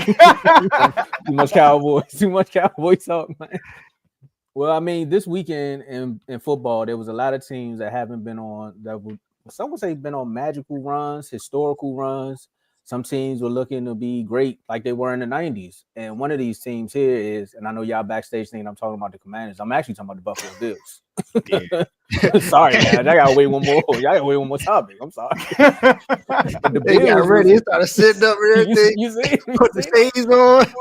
Too much Cowboy talk, man. Well, I mean, this weekend in football, there was a lot of teams that haven't been on that would some would say been on magical runs, historical runs. Some teams were looking to be great like they were in the 90s. And one of these teams here is, and I know y'all backstage thinking I'm talking about the Commanders. I'm actually talking about the Buffalo Bills. Yeah. Sorry, guys. I gotta wait one more. Y'all gotta wait one more topic. I'm sorry. But the They got Bills ready. They was, started sitting up and everything. you see, Put the shades on.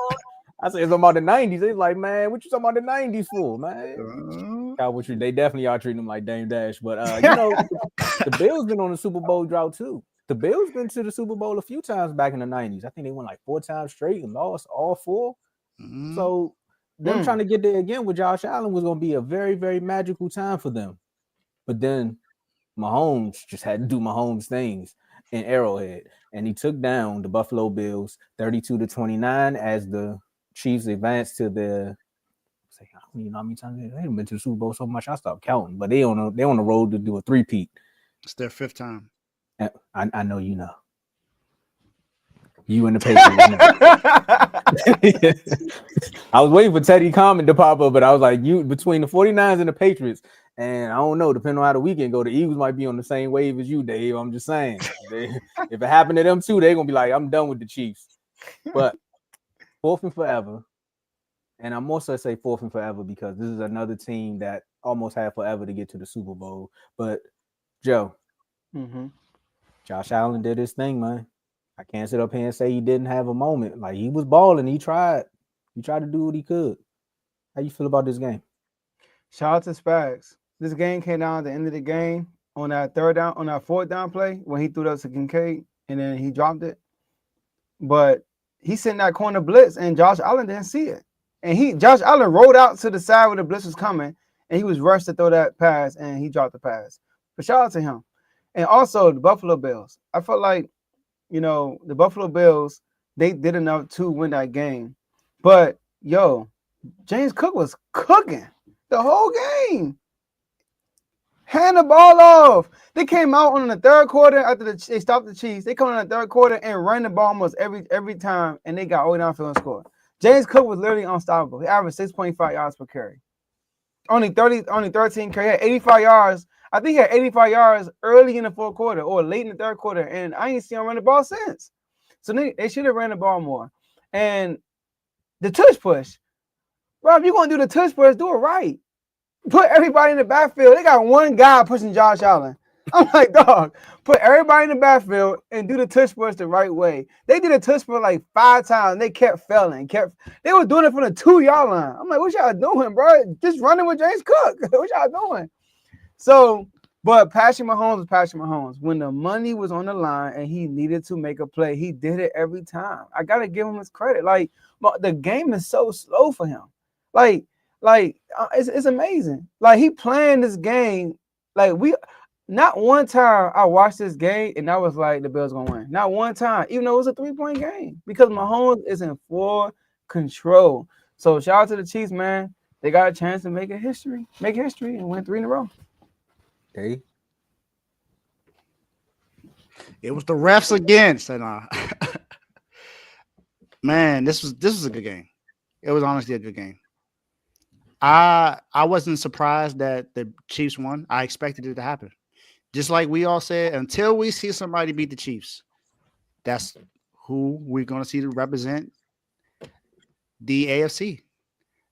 I said it's about the 90s. They like, man, what you talking about the 90s for, man? Cowboys, they definitely are treating them like Dame Dash. But the Bills been on the Super Bowl drought too. The Bills been to the Super Bowl a few times back in the 90s. I think they went like 4 times straight and lost all 4. So them trying to get there again with Josh Allen was going to be a very, very magical time for them. But then Mahomes just had to do Mahomes things in Arrowhead. And he took down the Buffalo Bills 32-29 as the Chiefs advanced to the I don't even know how many times they haven't been to the Super Bowl so much I stopped counting. But they on the road to do a three-peat. It's their 5th time. I know you know. You and the Patriots. I was waiting for Teddy comment to pop up, but I was like, you between the 49ers and the Patriots, and I don't know, depending on how the weekend go, the Eagles might be on the same wave as you, Dave. I'm just saying. If it happened to them too, they're gonna be like, I'm done with the Chiefs. But 4th and forever. And I'm also say 4th and forever because this is another team that almost had forever to get to the Super Bowl. But Joe, Josh Allen did his thing, man. I can't sit up here and say he didn't have a moment. Like he was balling. He tried. He tried to do what he could. How you feel about this game? Shout out to Spags. This game came down at the end of the game on that 4th down play when he threw that to Kincaid and then he dropped it. But he sent that corner blitz and Josh Allen didn't see it. And Josh Allen rolled out to the side where the blitz was coming and he was rushed to throw that pass and he dropped the pass. But shout out to him. And also the Buffalo Bills. I felt like, the Buffalo Bills, they did enough to win that game. But, James Cook was cooking the whole game. Hand the ball off. They came out in the 3rd quarter after they stopped the Chiefs. They come in the 3rd quarter and ran the ball almost every time, and they got all downfield and scored. James Cook was literally unstoppable. He averaged 6.5 yards per carry. Only 13 carry. He had 85 yards. I think he had 85 yards early in the 4th quarter or late in the 3rd quarter, and I ain't seen him run the ball since. So they should have ran the ball more. And the tush push, bro, if you're going to do the tush push, do it right. Put everybody in the backfield. They got one guy pushing Josh Allen. I'm like, dog, put everybody in the backfield and do the tush push the right way. They did a tush push like 5 times. They kept failing. They were doing it from the 2-yard line. I'm like, what y'all doing, bro? Just running with James Cook. What y'all doing? So, but Patrick Mahomes was Patrick Mahomes. When the money was on the line and he needed to make a play, he did it every time. I got to give him his credit. Like, the game is so slow for him. It's amazing. Like, he playing this game. Not one time I watched this game and I was like, the Bills going to win. Not one time, even though it was a 3-point game. Because Mahomes is in full control. So, shout out to the Chiefs, man. They got a chance to make history and win 3 in a row. Hey. It was the refs again. So man, this was a good game. It was honestly a good game. I wasn't surprised that the Chiefs won. I expected it to happen. Just like we all said, until we see somebody beat the Chiefs, that's who we're going to see to represent the AFC.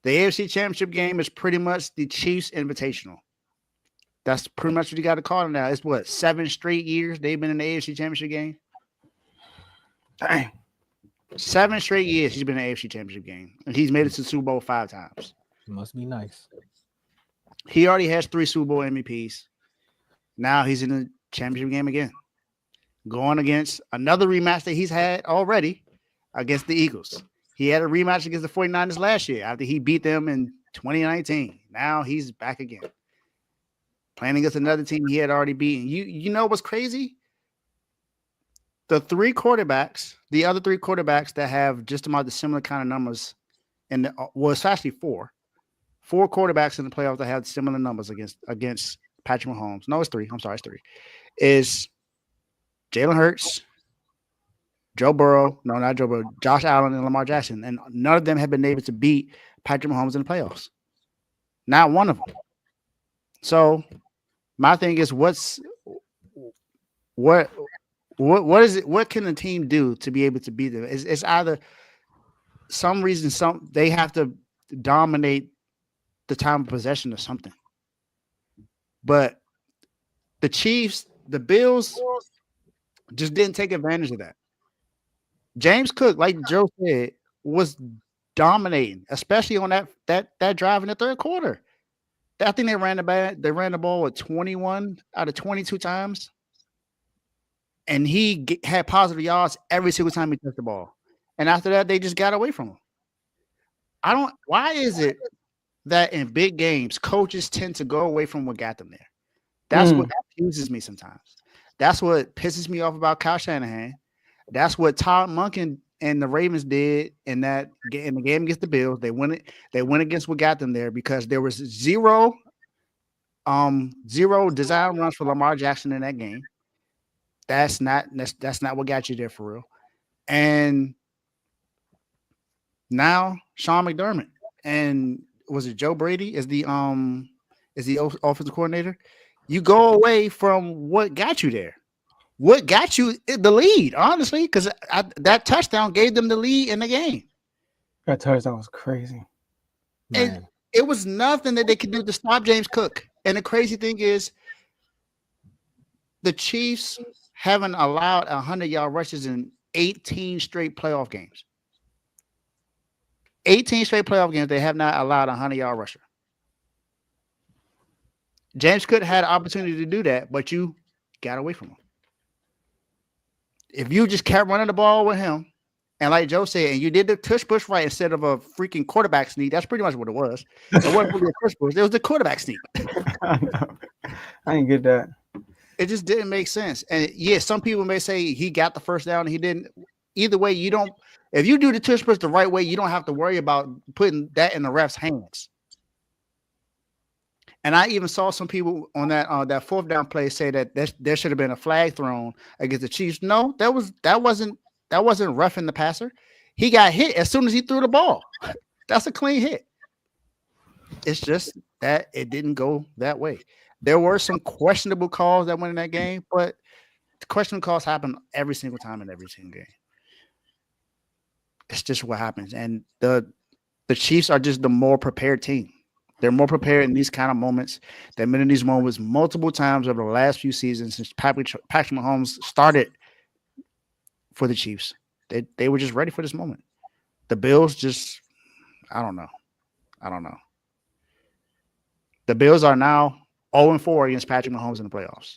The AFC Championship game is pretty much the Chiefs Invitational. That's pretty much what you got to call it now. It's 7 straight years they've been in the AFC Championship game? Dang. 7 straight years he's been in the AFC Championship game. And he's made it to the Super Bowl 5 times. Must be nice. He already has 3 Super Bowl MVPs. Now he's in the championship game again. Going against another rematch that he's had already against the Eagles. He had a rematch against the 49ers last year after he beat them in 2019. Now he's back again. Playing against another team he had already beaten. You know what's crazy? The other 3 quarterbacks that have just about the similar kind of numbers, it's actually 4. 4 quarterbacks in the playoffs that have similar numbers against Patrick Mahomes. No, it's 3. I'm sorry, it's 3. Is Jalen Hurts, Joe Burrow, no, not Joe Burrow, Josh Allen and Lamar Jackson, and none of them have been able to beat Patrick Mahomes in the playoffs. Not one of them. So my thing is, what is it? What can the team do to be able to beat them? It's either some reason they have to dominate the time of possession or something. But the Chiefs, the Bills, just didn't take advantage of that. James Cook, like Joe said, was dominating, especially on that drive in the third quarter. I think they ran the ball with 21 out of 22 times, and he had positive yards every single time he touched the ball. And after that, they just got away from him. Why is it that in big games, coaches tend to go away from what got them there? That's what confuses me sometimes. That's what pisses me off about Kyle Shanahan. That's what Todd Monken and the Ravens did in the game against the Bills. They went against what got them there because there was zero design runs for Lamar Jackson in that game. That's not what got you there for real. And now Sean McDermott and was it Joe Brady is the offensive coordinator? You go away from what got you there. What got you the lead, honestly, because that touchdown gave them the lead in the game. That touchdown was crazy. And it was nothing that they could do to stop James Cook. And the crazy thing is, the Chiefs haven't allowed 100-yard rushes in 18 straight playoff games. 18 straight playoff games, they have not allowed a 100-yard rusher. James Cook had an opportunity to do that, but you got away from him. If you just kept running the ball with him, and like Joe said, and you did the tush push right instead of a freaking quarterback sneak, that's pretty much what it was. It wasn't really a tush push. It was the quarterback sneak. I didn't get that. It just didn't make sense. And yeah, some people may say he got the first down and he didn't. Either way, you don't. If you do the tush push the right way, you don't have to worry about putting that in the ref's hands. And I even saw some people on that fourth down play say that there should have been a flag thrown against the Chiefs. No, that wasn't roughing the passer. He got hit as soon as he threw the ball. That's a clean hit. It's just that it didn't go that way. There were some questionable calls that went in that game, but the questionable calls happen every single time in every single game. It's just what happens. And the Chiefs are just the more prepared team. They're more prepared in these kind of moments. They've been in these moments multiple times over the last few seasons since Patrick Mahomes started for the Chiefs. They were just ready for this moment. The Bills just, I don't know. The Bills are now 0-4 against Patrick Mahomes in the playoffs.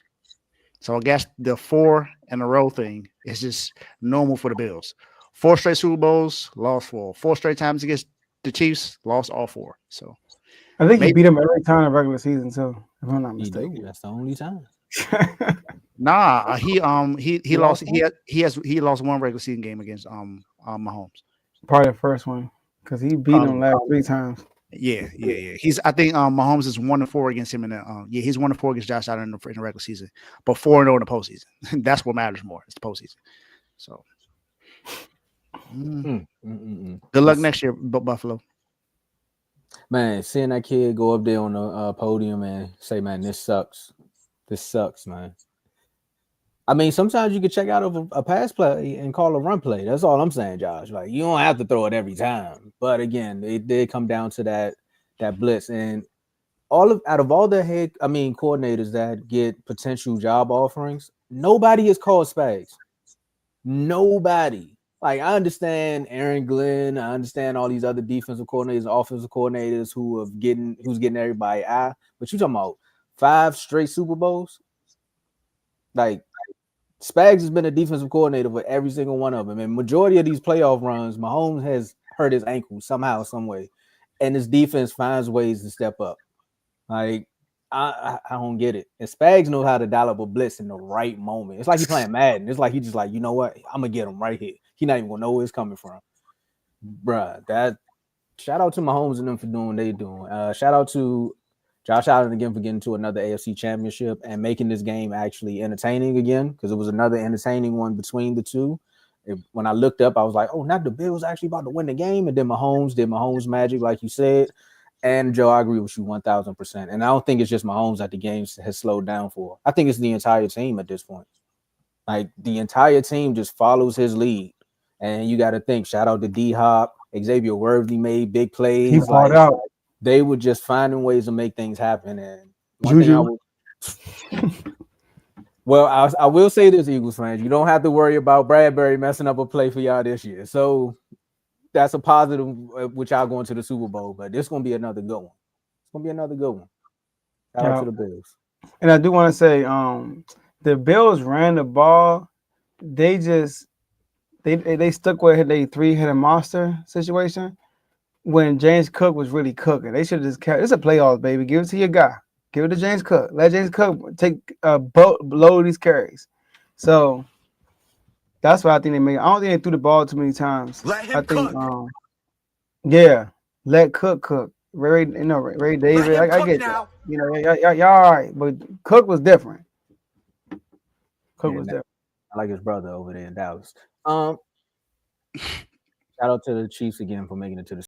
So I guess the 4 in a row thing is just normal for the Bills. 4 straight Super Bowls, lost 4. 4 straight times against the Chiefs, lost all 4. So I think he beat him every time in regular season too, if I'm not mistaken. That's the only time. Nah, he lost. He lost one regular season game against Mahomes. Probably the first one because he beat him last 3 times. Yeah. I think Mahomes is 1-4 against him in the he's 1-4 against Josh Allen in the regular season, but 4-0 in the postseason. That's what matters more. It's the postseason. So good luck next year, Buffalo. Man, seeing that kid go up there on the podium and say, "Man, this sucks. This sucks, man." I mean, sometimes you can check out of a pass play and call a run play. That's all I'm saying, Josh. Like, you don't have to throw it every time. But again, it did come down to that blitz. And out of all the coordinators that get potential job offerings, nobody is called Spags. Nobody. Like, I understand Aaron Glenn. I understand all these other defensive coordinators, offensive coordinators who's getting everybody eye. But you talking about 5 straight Super Bowls? Like, Spags has been a defensive coordinator for every single one of them. And majority of these playoff runs, Mahomes has hurt his ankle somehow, some way. And his defense finds ways to step up. Like, I don't get it. And Spags knows how to dial up a blitz in the right moment. It's like he's playing Madden. It's like he's just like, you know what? I'm going to get him right here. He's not even going to know where it's coming from. Bruh, shout out to Mahomes and them for doing what they doing. Shout out to Josh Allen again for getting to another AFC championship and making this game actually entertaining again, because it was another entertaining one between the two. when I looked up, I was like, oh, not the Bills actually about to win the game. And then Mahomes did Mahomes magic, like you said. And Joe, I agree with you 1,000%. And I don't think it's just Mahomes that the game has slowed down for. I think it's the entire team at this point. Like the entire team just follows his lead. And you got to think, shout out to D-Hop, Xavier Worthy made big plays. He bought out. They were just finding ways to make things happen. And one Juju. well, I will say this, Eagles fans, you don't have to worry about Bradbury messing up a play for y'all this year. So that's a positive with y'all going to the Super Bowl. But this is going to be another good one. It's going to be another good one. Shout out to the Bills. And I do want to say, the Bills ran the ball. They just they stuck with their three-headed monster situation when James Cook was really cooking. They should have just kept. It's a playoffs, baby. Give it to your guy. Give it to James Cook. Let James Cook take load these carries. So that's why I think they made. I don't think they threw the ball too many times. Let him I think, cook. Yeah, let Cook cook. Ray David. I get that. Y'all all right, but Cook was different. Cook was different. I like his brother over there in Dallas. Shout out to the Chiefs again for making it to the